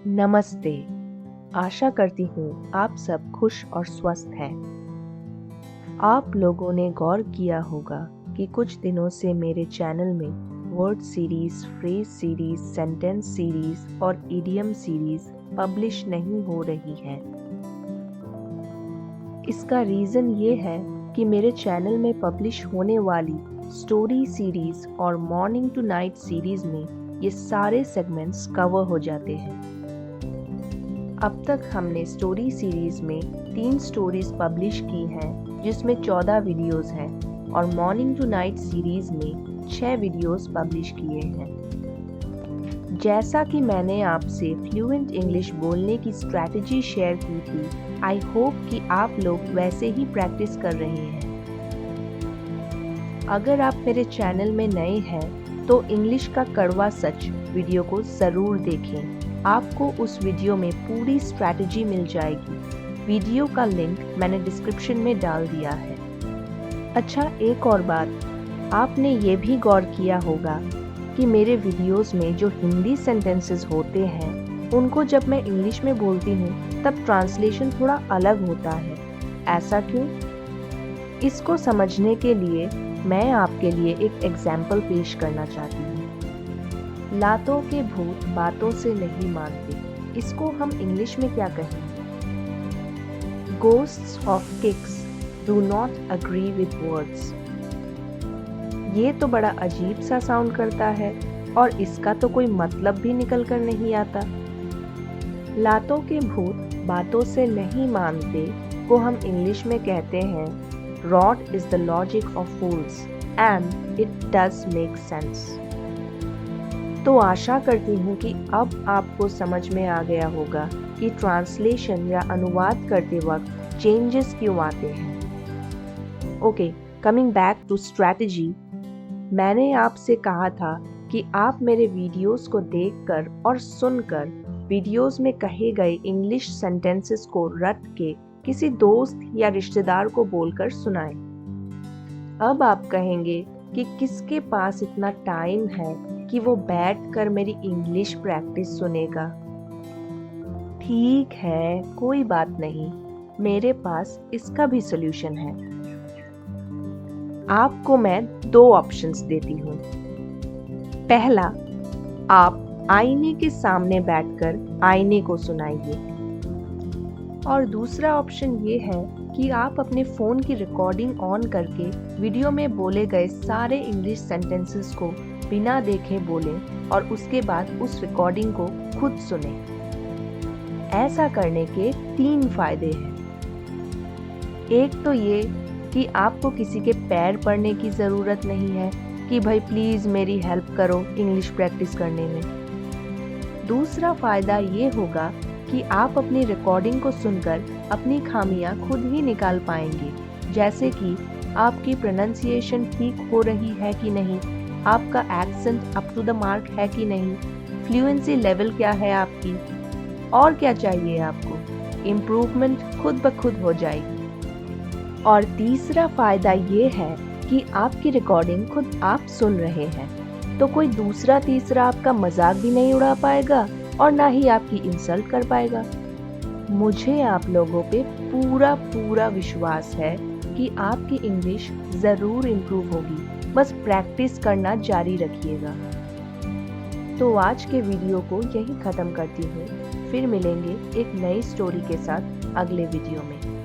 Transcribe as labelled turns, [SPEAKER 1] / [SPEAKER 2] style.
[SPEAKER 1] नमस्ते। आशा करती हूँ आप सब खुश और स्वस्थ हैं। आप लोगों ने गौर किया होगा कि कुछ दिनों से मेरे चैनल में word series, phrase series, sentence series और इडियम सीरीज पब्लिश नहीं हो रही है। इसका रीज़न ये है कि मेरे चैनल में पब्लिश होने वाली स्टोरी सीरीज और मॉर्निंग टू नाइट सीरीज में ये सारे सेगमेंट्स कवर हो जाते हैं। अब तक हमने स्टोरी सीरीज में 3 स्टोरीज पब्लिश की हैं, जिसमें 14 वीडियोस हैं, और मॉर्निंग टू नाइट सीरीज में 6 वीडियोस पब्लिश किए हैं। जैसा कि मैंने आपसे फ्लुएंट इंग्लिश बोलने की स्ट्रैटेजी शेयर की थी, आई होप कि आप लोग वैसे ही प्रैक्टिस कर रहे हैं। अगर आप मेरे चैनल में नए हैं तो इंग्लिश का कड़वा सच वीडियो को ज़रूर देखें। आपको उस वीडियो में पूरी स्ट्रैटेजी मिल जाएगी। वीडियो का लिंक मैंने डिस्क्रिप्शन में डाल दिया है। अच्छा, एक और बात, आपने ये भी गौर किया होगा कि मेरे वीडियोस में जो हिंदी सेंटेंसेस होते हैं उनको जब मैं इंग्लिश में बोलती हूँ तब ट्रांसलेशन थोड़ा अलग होता है। ऐसा क्यों? इसको समझने के लिए मैं आपके लिए एक एग्जाम्पल पेश करना चाहती हूँ। लातों के भूत बातों से नहीं मानते, इसको हम इंग्लिश में क्या कहेंगे? Ghosts of kicks do not agree with words। ये तो बड़ा अजीब सा साउंड करता है और इसका तो कोई मतलब भी निकल कर नहीं आता। लातों के भूत बातों से नहीं मानते को हम इंग्लिश में कहते हैं Rot is the logic of fools and it does make sense। तो आशा करती हूँ कि अब आपको समझ में आ गया होगा कि ट्रांसलेशन या अनुवाद करते वक्त चेंजेस क्यों आते हैं। Okay, coming back to strategy. मैंने आपसे कहा था कि आप मेरे वीडियोस को देखकर और सुनकर वीडियोस में कहे गए इंग्लिश सेंटेंसेस को रट के किसी दोस्त या रिश्तेदार को बोलकर सुनाएं। अब आप कहेंगे कि किसके पास इतना टाइम है कि वो बैठकर मेरी इंग्लिश प्रैक्टिस सुनेगा। ठीक है, कोई बात नहीं, मेरे पास इसका भी सॉल्यूशन है। आपको मैं 2 ऑप्शंस देती हूँ। पहला, आप आईने के सामने बैठकर आईने को सुनाइए, और दूसरा ऑप्शन ये है कि आप अपने फ़ोन की रिकॉर्डिंग ऑन करके वीडियो में बोले गए सारे इंग्लिश सेंटेंसेस को बिना देखे बोलें और उसके बाद उस रिकॉर्डिंग को खुद सुने। ऐसा करने के 3 फायदे हैं। एक तो ये कि आपको किसी के पैर पड़ने की ज़रूरत नहीं है कि भाई प्लीज़ मेरी हेल्प करो इंग्लिश प्रैक्टिस करने में। दूसरा फ़ायदा ये होगा कि आप अपनी रिकॉर्डिंग को सुनकर अपनी खामियां खुद ही निकाल पाएंगे, जैसे कि आपकी प्रोनंसिएशन ठीक हो रही है कि नहीं, आपका accent up to the mark है कि नहीं, फ्लुएंसी लेवल क्या है आपकी, और क्या चाहिए आपको। इम्प्रूवमेंट खुद ब खुद हो जाएगी। और तीसरा फ़ायदा ये है कि आपकी रिकॉर्डिंग खुद आप सुन रहे हैं, तो कोई दूसरा तीसरा आपका मजाक भी नहीं उड़ा पाएगा और ना ही आपकी इंसल्ट कर पाएगा। मुझे आप लोगों पे पूरा विश्वास है कि आपकी इंग्लिश ज़रूर इम्प्रूव होगी, बस प्रैक्टिस करना जारी रखिएगा। तो आज के वीडियो को यहीं ख़त्म करती हूँ। फिर मिलेंगे एक नई स्टोरी के साथ अगले वीडियो में।